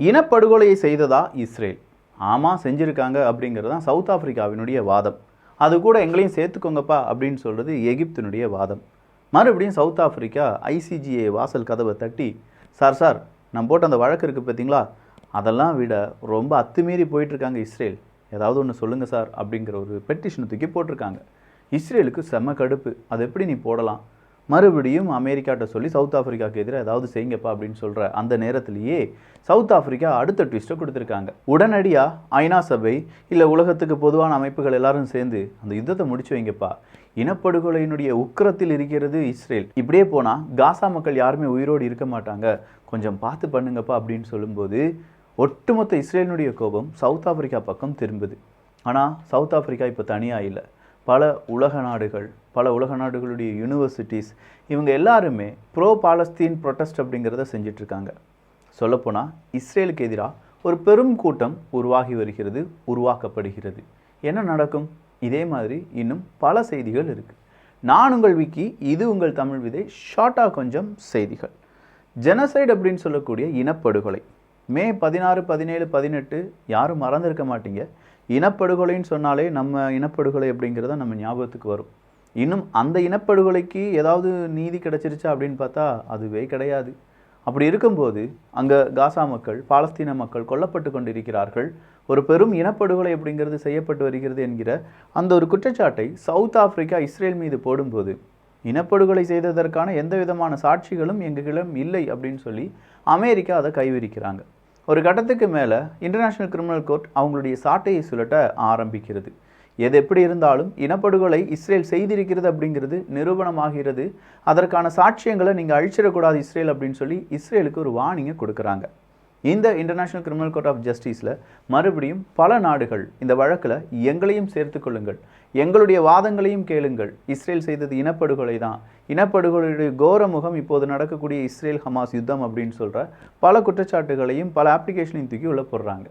இனப்படுகொலையை செய்ததா Israel? ஆமாம் செஞ்சுருக்காங்க அப்படிங்கிறது தான் சவுத் ஆஃப்ரிக்காவினுடைய வாதம். அது கூட எங்களையும் சேர்த்துக்கோங்கப்பா அப்படின்னு சொல்கிறது எகிப்தினுடைய வாதம். மறுபடியும் சவுத் ஆஃப்ரிக்கா ஐசிஜிஏ வாசல் கதவை தட்டி, சார் நான் போட்ட அந்த வழக்கு இருக்குது பார்த்தீங்களா, அதெல்லாம் விட ரொம்ப அத்துமீறி போயிட்டுருக்காங்க இஸ்ரேல், ஏதாவது ஒன்று சொல்லுங்கள் சார் அப்படிங்கிற ஒரு பெட்டிஷனை தூக்கி போட்டிருக்காங்க. இஸ்ரேலுக்கு செம்ம கடுப்பு. அது எப்படி நீ போடலாம்? மறுபடியும் அமெரிக்காட்ட சொல்லி சவுத் ஆஃப்ரிக்காவுக்கு எதிராக ஏதாவது செய்யுங்கப்பா அப்படின்னு சொல்கிற அந்த நேரத்திலேயே சவுத் ஆஃப்ரிக்கா அடுத்த ட்விஸ்ட்டை கொடுத்துருக்காங்க. உடனடியாக ஐநா சபை இல்லை உலகத்துக்கு பொதுவான அமைப்புகள் எல்லாரும் சேர்ந்து அந்த யுத்தத்தை முடிச்சு வைங்கப்பா, இனப்படுகொலையினுடைய உக்கிரத்தில் இருக்கிறது இஸ்ரேல், இப்படியே போனால் காசா மக்கள் யாருமே உயிரோடு இருக்க மாட்டாங்க, கொஞ்சம் பார்த்து பண்ணுங்கப்பா அப்படின்னு சொல்லும்போது ஒட்டுமொத்த இஸ்ரேலினுடைய கோபம் சவுத் ஆஃப்ரிக்கா பக்கம் திரும்புது. ஆனால் சவுத் ஆஃப்ரிக்கா இப்போ தனியாக இல்லை. பல உலக நாடுகளுடைய யூனிவர்சிட்டிஸ் இவங்க எல்லாருமே ப்ரோ பாலஸ்தீன் ப்ரொட்டஸ்ட் அப்படிங்கிறத செஞ்சிட்ருக்காங்க. சொல்லப்போனால் இஸ்ரேலுக்கு எதிராக ஒரு பெரும் கூட்டம் உருவாக்கப்படுகிறது. என்ன நடக்கும்? இதே மாதிரி இன்னும் பல செய்திகள் இருக்குது. நான் உங்கள் விக்கி, இது உங்கள் தமிழ் விதை. ஷார்ட்டாக கொஞ்சம் செய்திகள். ஜெனசைட் அப்படின்னு சொல்லக்கூடிய இனப்படுகொலை மே 16, 17, 18 யாரும் மறந்துருக்க மாட்டீங்க. இனப்படுகொலைன்னு சொன்னாலே நம்ம இனப்படுகொலை அப்படிங்கிறத நம்ம ஞாபகத்துக்கு வரும். இன்னும் அந்த இனப்படுகொலைக்கு ஏதாவது நீதி கிடைச்சிருச்சா அப்படின்னு பார்த்தா அதுவே கிடையாது. அப்படி இருக்கும்போது அங்கே காசா மக்கள், பாலஸ்தீன மக்கள் கொல்லப்பட்டு கொண்டிருக்கிறார்கள். ஒரு பெரும் இனப்படுகொலை அப்படிங்கிறது செய்யப்பட்டு வருகிறது என்கிற அந்த ஒரு குற்றச்சாட்டை சவுத் ஆஃப்ரிக்கா இஸ்ரேல் மீது போடும்போது, இனப்படுகொலை செய்ததற்கான எந்த விதமான சாட்சிகளும் எங்களிடம் இல்லை அப்படின்னு சொல்லி அமெரிக்கா அதை கைவிரிக்கிறாங்க. ஒரு கட்டத்துக்கு மேலே இன்டர்நேஷ்னல் கிரிமினல் கோர்ட் அவங்களுடைய சாட்டையை சுழட்ட ஆரம்பிக்கிறது. எது எப்படி இருந்தாலும் இனப்படுகொலை இஸ்ரேல் செய்திருக்கிறது அப்படிங்கிறது நிரூபணமாகிறது. அதற்கான சாட்சியங்களை நீங்கள் அழிச்சிடக்கூடாது இஸ்ரேல் அப்படின்னு சொல்லி இஸ்ரேலுக்கு ஒரு வார்னிங்கை கொடுக்குறாங்க. இந்த இன்டர்நேஷ்னல் கிரிமினல் கோர்ட் ஆஃப் ஜஸ்டிஸில் மறுபடியும் பல நாடுகள் இந்த வழக்கில் எங்களையும் சேர்த்து கொள்ளுங்கள், எங்களுடைய வாதங்களையும் கேளுங்கள், இஸ்ரேல் செய்தது இனப்படுகொலை தான், இனப்படுகொலையுடைய கோரமுகம் இப்போது நடக்கக்கூடிய இஸ்ரேல் ஹமாஸ் யுத்தம் அப்படின்னு சொல்கிற பல குற்றச்சாட்டுகளையும் பல அப்ளிகேஷனையும் தூக்கி உள்ள போடுறாங்க.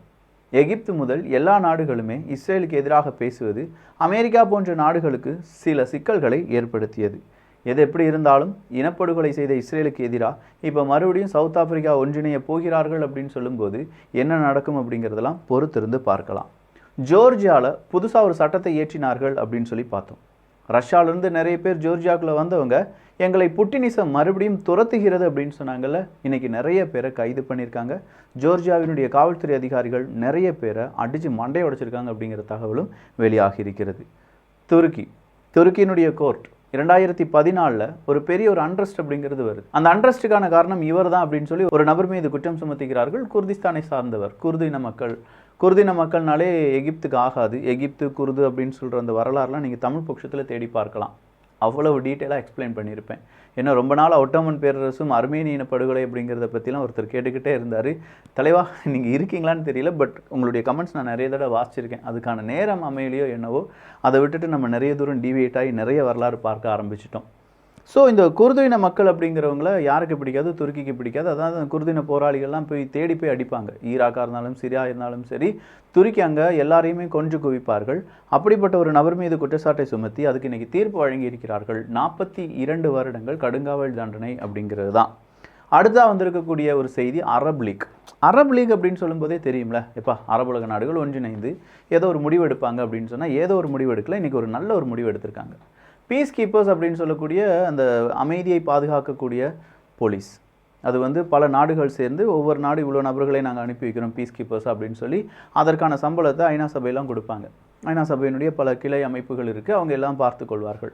எகிப்து முதல் எல்லா நாடுகளுமே இஸ்ரேலுக்கு எதிராக பேசுவது அமெரிக்கா போன்ற நாடுகளுக்கு சில சிக்கல்களை ஏற்படுத்தியது. எது எப்படி இருந்தாலும் இனப்படுகொலை செய்த இஸ்ரேலுக்கு எதிராக இப்போ மறுபடியும் சவுத் ஆஃப்ரிக்கா ஒன்றிணைய போகிறார்கள் அப்படின்னு சொல்லும்போது என்ன நடக்கும் அப்படிங்கிறதெல்லாம் பொறுத்திருந்து பார்க்கலாம். ஜோர்ஜியாவில் புதுசாக ஒரு சட்டத்தை இயற்றினார்கள் அப்படின்னு சொல்லி பார்த்தோம். ரஷ்யாவிலேருந்து நிறைய பேர் ஜோர்ஜியாவுக்குள்ளே வந்தவங்க எங்களை புட்டினிசம் மறுபடியும் துரத்துகிறது அப்படின்னு சொன்னாங்கல்ல, இன்றைக்கி நிறைய பேரை கைது பண்ணியிருக்காங்க. ஜோர்ஜியாவினுடைய காவல்துறை அதிகாரிகள் நிறைய பேரை அடித்து மண்டை உடைச்சிருக்காங்க அப்படிங்கிற தகவலும் வெளியாகி இருக்கிறது. துருக்கியினுடைய கோர்ட் 2014 ஒரு பெரிய ஒரு அண்ட்ரஸ்ட் அப்படிங்கிறது வருது. அந்த அண்ட்ரஸ்ட்டுக்கான காரணம் இவர் தான் அப்படின்னு சொல்லி ஒரு நபர் மீது குற்றம் சுமத்துகிறார்கள். குர்திஸ்தானை சார்ந்தவர், குர்து இன மக்கள்னாலே எகிப்துக்கு ஆகாது. எகிப்து குர்து அப்படின்னு சொல்கிற அந்த வரலாறுலாம் நீங்கள் தமிழ் பட்சத்தில் தேடி பார்க்கலாம். அவ்வளவு டீட்டெயிலாக எக்ஸ்பிளைன் பண்ணியிருப்பேன். ஏன்னா ரொம்ப நாள் ஒட்டோமன் பேரரசும் அர்மேனியன படுகொலை அப்படிங்கிறத பற்றிலாம் ஒருத்தர் கேட்டுக்கிட்டே இருந்தார். தலைவா நீங்கள் இருக்கீங்களான்னு தெரியல, பட் உங்களுடைய கமெண்ட்ஸ் நான் நிறைய தடவை வாசிச்சிருக்கேன். அதுக்கான நேரம் அமையலையோ என்னவோ, அதை விட்டுட்டு நம்ம நிறைய தூரம் டிவியேட் ஆகி நிறைய வரலாறு பார்க்க ஆரம்பிச்சிட்டோம். ஸோ இந்த குர்தின மக்கள் அப்படிங்கிறவங்கள யாருக்கு பிடிக்காது? துருக்கிக்கு பிடிக்காது. அதாவது குர்தின போராளிகள்லாம் போய் தேடி போய் அடிப்பாங்க. ஈராக்காக இருந்தாலும் சிரியா இருந்தாலும் சரி, துருக்கி அங்கே எல்லாரையுமே கொன்று குவிப்பார்கள். அப்படிப்பட்ட ஒரு நபர் மீது குற்றச்சாட்டை சுமத்தி அதுக்கு இன்றைக்கி தீர்ப்பு வழங்கியிருக்கிறார்கள். 42 வருடங்கள் கடுங்காவல் தண்டனை அப்படிங்கிறது தான். அடுத்ததாக வந்திருக்கக்கூடிய ஒரு செய்தி அரப் லீக் அப்படின்னு சொல்லும்போதே தெரியும்ல, எப்பா அரபுலக நாடுகள் ஒன்றிணைந்து ஏதோ ஒரு முடிவு எடுப்பாங்க அப்படின்னு சொன்னால் ஏதோ ஒரு முடிவு எடுக்கல. இன்றைக்கி ஒரு நல்ல ஒரு முடிவு எடுத்திருக்காங்க. பீஸ் கீப்பர்ஸ் அப்படின்னு சொல்லக்கூடிய அந்த அமைதியை பாதுகாக்கக்கூடிய போலீஸ், அது பல நாடுகள் சேர்ந்து ஒவ்வொரு நாடு இவ்வளோ நபர்களை நாங்கள் அனுப்பி வைக்கிறோம் பீஸ் கீப்பர்ஸ் அப்படின்னு சொல்லி அதற்கான சம்பளத்தை ஐநா சபையெல்லாம் கொடுப்பாங்க. ஐநா சபையினுடைய பல கிளை அமைப்புகள் இருக்குது, அவங்க எல்லாம் பார்த்து கொள்வார்கள்.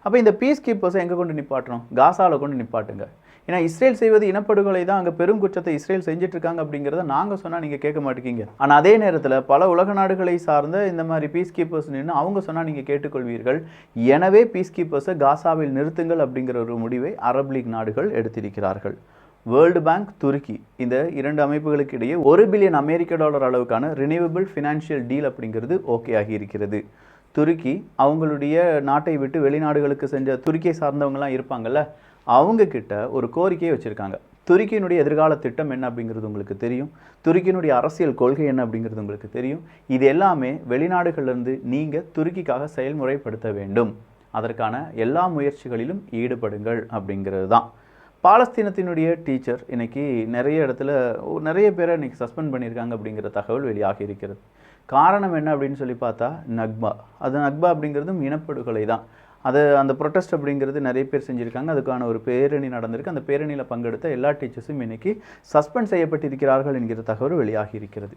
அப்போ இந்த பீஸ் கீப்பர்ஸை எங்கே கொண்டு நிப்பாட்டணும்? காசாவில் கொண்டு நிப்பாட்டுங்க. ஏன்னா இஸ்ரேல் செய்வது இனப்படுகொலை தான், அங்கே பெரும் குற்றத்தை இஸ்ரேல் செஞ்சிட்ருக்காங்க அப்படிங்கிறத நாங்கள் சொன்னால் நீங்கள் கேட்க மாட்டேங்கிங்க. ஆனால் அதே நேரத்தில் பல உலக நாடுகளை சார்ந்த இந்த மாதிரி பீஸ் கீப்பர்ஸ் நின்று அவங்க சொன்னால் நீங்கள் கேட்டுக்கொள்வீர்கள். எனவே பீஸ் கீப்பர்ஸை காசாவில் நிறுத்துங்கள் அப்படிங்கிற ஒரு முடிவை அரப் லீக் நாடுகள் எடுத்திருக்கிறார்கள். வேர்ல்டு பேங்க், துருக்கி இந்த 2 அமைப்புகளுக்கு இடையே $1 பில்லியன் அளவுக்கான ரினியூவபிள் ஃபினான்ஷியல் டீல் அப்படிங்கிறது ஓகே ஆகி இருக்கிறது. துருக்கி அவங்களுடைய நாட்டை விட்டு வெளிநாடுகளுக்கு செஞ்ச துருக்கியை சார்ந்தவங்கலாம் இருப்பாங்கள்ல, அவங்கக்கிட்ட ஒரு கோரிக்கையை வச்சுருக்காங்க. துருக்கியினுடைய எதிர்கால திட்டம் என்ன அப்படிங்கிறது உங்களுக்கு தெரியும், துருக்கியினுடைய அரசியல் கொள்கை என்ன அப்படிங்கிறது உங்களுக்கு தெரியும். இது எல்லாமே வெளிநாடுகளிலிருந்து நீங்கள் துருக்கிக்காக செயல்முறைப்படுத்த வேண்டும், அதற்கான எல்லா முயற்சிகளிலும் ஈடுபடுங்கள் அப்படிங்கிறது தான். பாலஸ்தீனத்தினுடைய டீச்சர் இன்னைக்கு நிறைய இடத்துல நிறைய பேரை இன்னைக்கு சஸ்பெண்ட் பண்ணியிருக்காங்க அப்படிங்கிற தகவல் வெளியாகி இருக்கிறது. காரணம் என்ன அப்படின்னு சொல்லி பார்த்தா நக்பா. அது நக்பா அப்படிங்கிறதும் இனப்படுகொலை தான். அந்த ப்ரொட்டஸ்ட் அப்படிங்கிறது நிறைய பேர் செஞ்சுருக்காங்க. அதுக்கான ஒரு பேரணி நடந்திருக்கு. அந்த பேரணியில் பங்கெடுத்த எல்லா டீச்சர்ஸும் இன்னைக்கு சஸ்பெண்ட் செய்யப்பட்டிருக்கிறார்கள் என்கிற தகவல் வெளியாகி இருக்கிறது.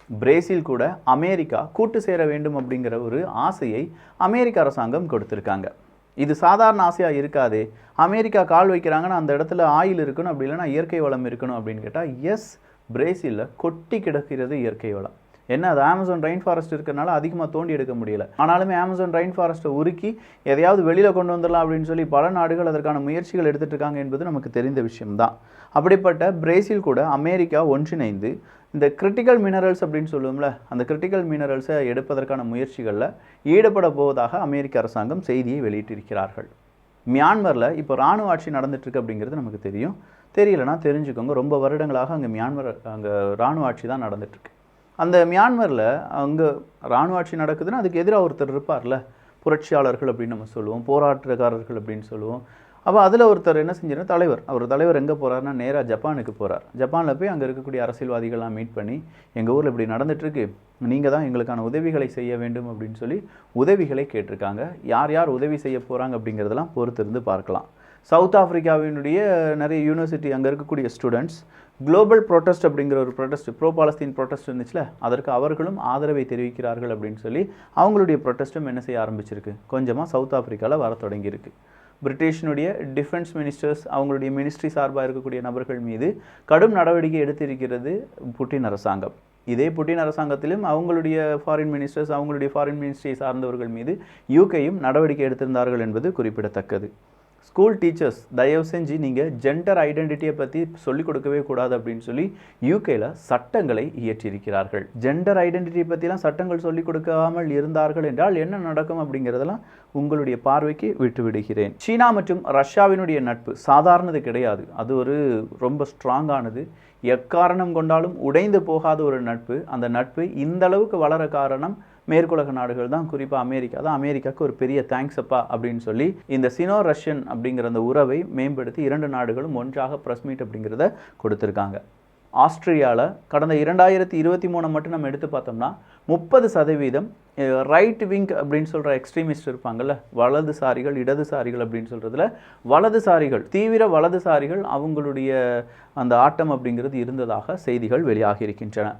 பிரேசில் கூட அமெரிக்கா கூட்டு சேர வேண்டும் அப்படிங்கிற ஒரு ஆசையை அமெரிக்க அரசாங்கம் கொடுத்துருக்காங்க. இது சாதாரண ஆசையாக இருக்காது. அமெரிக்கா கால் வைக்கிறாங்கன்னா அந்த இடத்துல ஆயில் இருக்கணும், அப்படி இல்லைன்னா இயற்கை வளம் இருக்கணும் அப்படின்னு கேட்டால் எஸ், பிரேசிலில் கொட்டி கிடக்கிறது இயற்கை வளம். என்ன, அது அமேசான் ரெயின் ஃபாரஸ்ட் இருக்கிறனால அதிகமாக தோண்டி எடுக்க முடியல. ஆனாலுமே அமேசான் ரெயின் ஃபாரஸ்ட்டை உருக்கி எதையாவது வெளியில் கொண்டு வந்துடலாம் அப்படின்னு சொல்லி பல நாடுகள் அதற்கான முயற்சிகள் எடுத்துகிட்டு இருக்காங்க என்பது நமக்கு தெரிந்த விஷயம்தான். அப்படிப்பட்ட பிரேசில் கூட அமெரிக்கா ஒன்றிணைந்து இந்த கிரிட்டிக்கல் மினரல்ஸ் அப்படின்னு சொல்லுவோம்ல, அந்த கிரிட்டிக்கல் மினரல்ஸை எடுப்பதற்கான முயற்சிகளில் ஈடுபட போவதாக அமெரிக்க அரசாங்கம் செய்தியை வெளியிட்டிருக்கிறார்கள். மியான்மரில் இப்போ இராணுவ ஆட்சி நடந்துட்டுருக்கு அப்படிங்கிறது நமக்கு தெரியும். தெரியலனா தெரிஞ்சுக்கோங்க, ரொம்ப வருடங்களாக அங்கே இராணுவ ஆட்சி தான் நடந்துட்டுருக்கு. அந்த மியான்மரில் அங்கே இராணுவ ஆட்சி நடக்குதுன்னா அதுக்கு எதிராக ஒருத்தர் இருப்பார்ல, புரட்சியாளர்கள் அப்படின்னு நம்ம சொல்லுவோம், போராட்டக்காரர்கள் அப்படின்னு சொல்லுவோம். அப்போ அதில் ஒருத்தர் என்ன செஞ்சார், தலைவர் எங்கே போகிறாருன்னா நேராக ஜப்பானுக்கு போகிறார். ஜப்பானில் போய் அங்கே இருக்கக்கூடிய அரசியல்வாதிகள்லாம் மீட் பண்ணி எங்கள் ஊரில் இப்படி நடந்துகிட்ருக்கு, நீங்கள் தான் எங்களுக்கான உதவிகளை செய்ய வேண்டும் அப்படின்னு சொல்லி உதவிகளை கேட்டிருக்காங்க. யார் யார் உதவி செய்ய போகிறாங்க அப்படிங்கிறதெல்லாம் பொறுத்திருந்து பார்க்கலாம். சவுத் ஆஃப்ரிக்காவினுடைய நிறைய யூனிவர்சிட்டி அங்கே இருக்கக்கூடிய ஸ்டூடெண்ட்ஸ் குளோபல் ப்ரொட்டஸ்ட் அப்படிங்கிற ஒரு ப்ரொட்டஸ்ட், ப்ரோ பாலஸ்தீன் ப்ரொட்டஸ்ட் இருந்துச்சுல, அதற்கு அவர்களும் ஆதரவை தெரிவிக்கிறார்கள் அப்படின்னு சொல்லி அவங்களுடைய ப்ரொட்டஸ்ட்டும் என்ன செய்ய ஆரம்பிச்சிருக்கு, கொஞ்சமாக சவுத் ஆஃப்ரிக்காவில் வர தொடங்கியிருக்கு. பிரிட்டிஷினுடைய டிஃபென்ஸ் மினிஸ்டர்ஸ், அவங்களுடைய மினிஸ்ட்ரி சார்பாக இருக்கக்கூடிய நபர்கள் மீது கடும் நடவடிக்கை எடுத்திருக்கிறது புட்டின் அரசாங்கம். இதே புட்டின் அரசாங்கத்திலும் அவங்களுடைய ஃபாரின் மினிஸ்டர்ஸ், அவங்களுடைய ஃபாரின் மினிஸ்ட்ரியை சார்ந்தவர்கள் மீது யூகேயும் நடவடிக்கை எடுத்திருந்தார்கள் என்பது குறிப்பிடத்தக்கது. ஸ்கூல் டீச்சர்ஸ் தயவு செஞ்சு நீங்கள் ஜெண்டர் ஐடென்டிட்டியை பற்றி சொல்லிக் கொடுக்கவே கூடாது அப்படின்னு சொல்லி யூகேல சட்டங்களை இயற்றியிருக்கிறார்கள். ஜெண்டர் ஐடென்டிட்டியை பற்றிலாம் சட்டங்கள் சொல்லிக் கொடுக்காமல் இருந்தார்கள் என்றால் என்ன நடக்கும் அப்படிங்கிறதெல்லாம் உங்களுடைய பார்வைக்கு விட்டு விடுகிறேன். சீனா மற்றும் ரஷ்யாவினுடைய நட்பு சாதாரணது கிடையாது. அது ஒரு ரொம்ப ஸ்ட்ராங்கானது, எக்காரணம் கொண்டாலும் உடைந்து போகாத ஒரு நட்பு. அந்த நட்பு இந்த அளவுக்கு வளர காரணம் மேற்குலக நாடுகள் தான், குறிப்பாக அமெரிக்கா தான். அமெரிக்காவுக்கு ஒரு பெரிய தேங்க்ஸ் அப்பா அப்படின்னு சொல்லி இந்த சினோ ரஷ்யன் அப்படிங்கிற அந்த உறவை மேம்படுத்தி இரண்டு நாடுகளும் ஒன்றாக ப்ரெஸ் மீட் அப்படிங்கிறத கொடுத்துருக்காங்க. ஆஸ்திரேலியாவில் கடந்த 2023 மட்டும் நம்ம எடுத்து பார்த்தோம்னா 30% ரைட் விங் அப்படின்னு சொல்கிற எக்ஸ்ட்ரீமிஸ்ட் இருப்பாங்கள்ல, வலதுசாரிகள் இடதுசாரிகள் அப்படின்னு சொல்கிறதுல வலதுசாரிகள், தீவிர வலதுசாரிகள், அவங்களுடைய அந்த ஆட்டம் அப்படிங்கிறது இருந்ததாக செய்திகள் வெளியாகி இருக்கின்றன.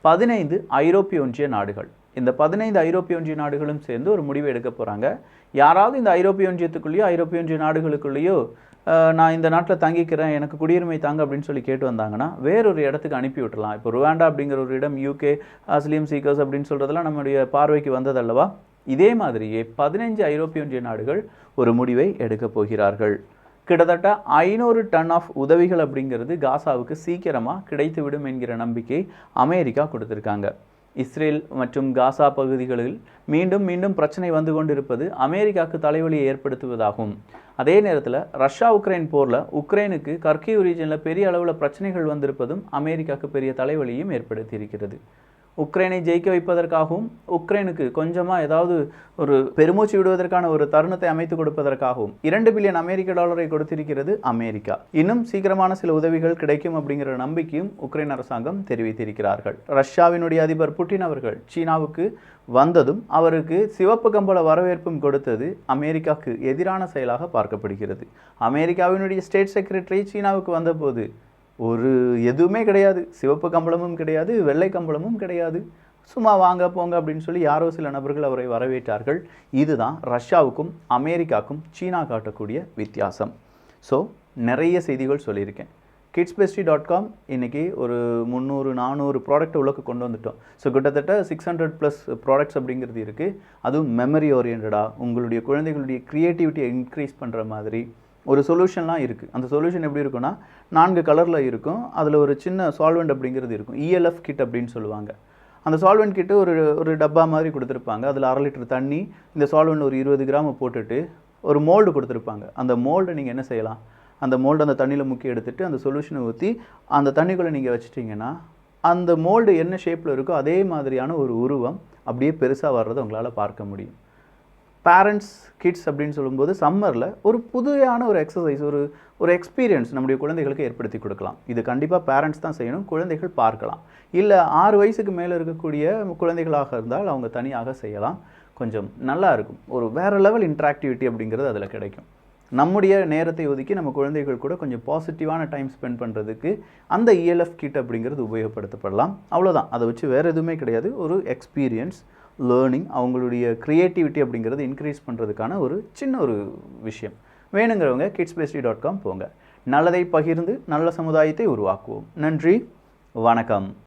15 ஐரோப்பிய ஒன்றிய நாடுகள், இந்த 15 ஐரோப்பிய ஒன்றிய நாடுகளும் சேர்ந்து ஒரு முடிவு எடுக்க போகிறாங்க. யாராவது இந்த ஐரோப்பிய ஒன்றியத்துக்குள்ளேயோ ஐரோப்பிய ஒன்றிய நாடுகளுக்குள்ளேயோ நான் இந்த நாட்டில் தங்கிக்கிறேன், எனக்கு குடியுரிமை தாங்க அப்படின்னு சொல்லி கேட்டு வந்தாங்கன்னா வேறொரு இடத்துக்கு அனுப்பி விட்டுலாம். இப்போ ருவாண்டா அப்படிங்கிற ஒரு இடம் யூகே அஸ்லியம் சீக்கர்ஸ் அப்படின்னு சொல்கிறதெல்லாம் நம்முடைய பார்வைக்கு வந்ததல்லவா. இதே மாதிரியே 15 ஐரோப்பிய ஒன்றிய நாடுகள் ஒரு முடிவை எடுக்கப் போகிறார்கள். கிட்டத்தட்ட 500 டன் ஆஃப் உதவிகள் அப்படிங்கிறது காசாவுக்கு சீக்கிரமாக கிடைத்துவிடும் என்கிற நம்பிக்கை அமெரிக்கா கொடுத்துருக்காங்க. இஸ்ரேல் மற்றும் காசா பகுதிகளில் மீண்டும் மீண்டும் பிரச்சனை வந்து கொண்டிருப்பது அமெரிக்காவுக்கு தலைவலியை ஏற்படுத்துவதாகும். அதே நேரத்தில் ரஷ்யா உக்ரைன் போரில் உக்ரைனுக்கு கர்கிவ் ரீஜனில் பெரிய அளவில் பிரச்சனைகள் வந்திருப்பதும் அமெரிக்காவுக்கு பெரிய தலைவலியும் ஏற்படுத்தி இருக்கிறது. உக்ரைனை ஜெயிக்க வைப்பதற்காகவும் உக்ரைனுக்கு கொஞ்சமாக ஏதாவது ஒரு பெருமூச்சு விடுவதற்கான ஒரு தருணத்தை அமைத்து கொடுப்பதற்காகவும் $2 பில்லியன் அமெரிக்க கொடுத்திருக்கிறது அமெரிக்கா. இன்னும் சீக்கிரமான சில உதவிகள் கிடைக்கும் அப்படிங்கிற நம்பிக்கையும் உக்ரைன் அரசாங்கம் தெரிவித்திருக்கிறார்கள். ரஷ்யாவினுடைய அதிபர் புட்டின் அவர்கள் சீனாவுக்கு வந்ததும் அவருக்கு சிவப்பு கம்பள வரவேற்பும் கொடுத்தது அமெரிக்காவுக்கு எதிரான செயலாக பார்க்கப்படுகிறது. அமெரிக்காவினுடைய ஸ்டேட் செக்ரட்டரி சீனாவுக்கு வந்தபோது ஒரு எதுவுமே கிடையாது, சிவப்பு கம்பளமும் கிடையாது, வெள்ளை கம்பளமும் கிடையாது, சும்மா வாங்க போங்க அப்படின்னு சொல்லி யாரோ சில நபர்கள் அவரை வரவேற்றார்கள். இதுதான் ரஷ்யாவுக்கும் அமெரிக்காவுக்கும் சீனா காட்டக்கூடிய வித்தியாசம். ஸோ நிறைய செய்திகள் சொல்லியிருக்கேன். kidsbestie.com இன்றைக்கி ஒரு 300-400 ப்ராடக்ட் உள்ளக்கு கொண்டு வந்துட்டோம். ஸோ கிட்டத்தட்ட 600+ ப்ராடக்ட்ஸ் அப்படிங்கிறது இருக்குது. அதுவும் மெமரி ஓரியன்டாக உங்களுடைய குழந்தைகளுடைய க்ரியேட்டிவிட்டியை இன்க்ரீஸ் பண்ணுற மாதிரி ஒரு சொல்யூஷன்லாம் இருக்குது. அந்த சொல்யூஷன் எப்படி இருக்குன்னா 4 கலரில் இருக்கும். அதில் ஒரு சின்ன சால்வெண்ட் அப்படிங்கிறது இருக்கும், ELF கிட் அப்படின்னு சொல்லுவாங்க. அந்த சால்வெண்ட் கிட்டு ஒரு டப்பா மாதிரி கொடுத்துருப்பாங்க. அதில் 1/2 லிட்டர் தண்ணி, இந்த சால்வெண்ட் ஒரு 20 கிராம் போட்டுட்டு ஒரு மோல்டு கொடுத்துருப்பாங்க. அந்த மோல்டை நீங்கள் என்ன செய்யலாம், அந்த மோல்டு அந்த தண்ணியில் முக்கி எடுத்துகிட்டு அந்த சொல்யூஷனை ஊற்றி அந்த தண்ணிக்குள்ளே நீங்கள் வச்சிட்டிங்கன்னா அந்த மோல்டு என்ன ஷேப்பில் இருக்கோ அதே மாதிரியான ஒரு உருவம் அப்படியே பெருசாக வர்றதை உங்களால் பார்க்க முடியும். பேரண்ட்ஸ் கிட்ஸ் அப்படின்னு சொல்லும்போது சம்மரில் ஒரு புதுமையான ஒரு எக்ஸசைஸ் ஒரு எக்ஸ்பீரியன்ஸ் நம்முடைய குழந்தைகளுக்கு ஏற்படுத்தி கொடுக்கலாம். இது கண்டிப்பாக பேரண்ட்ஸ் தான் செய்யணும், குழந்தைகள் பார்க்கலாம். இல்லை 6 வயசுக்கு மேலே இருக்கக்கூடிய குழந்தைகளாக இருந்தால் அவங்க தனியாக செய்யலாம். கொஞ்சம் நல்லா இருக்கும். ஒரு வேறு லெவல் இன்ட்ராக்டிவிட்டி அப்படிங்கிறது அதில் கிடைக்கும். நம்முடைய நேரத்தை ஒதுக்கி நம்ம குழந்தைகள் கூட கொஞ்சம் பாசிட்டிவான டைம் ஸ்பெண்ட் பண்ணுறதுக்கு அந்த இஎல்எஃப் கிட் அப்படிங்கிறது உபயோகப்படுத்தப்படலாம். அவ்வளோதான். அதை வச்சு வேறு எதுவுமே கிடையாது. ஒரு எக்ஸ்பீரியன்ஸ், லேர்னிங், அவங்களுடைய க்ரியேட்டிவிட்டி அப்படிங்கிறது இன்க்ரீஸ் பண்ணுறதுக்கான ஒரு சின்ன ஒரு விஷயம். வேணுங்கிறவங்க kidsbasically.com போங்க. நல்லதை பகிர்ந்து நல்ல சமுதாயத்தை உருவாக்குவோம். நன்றி, வணக்கம்.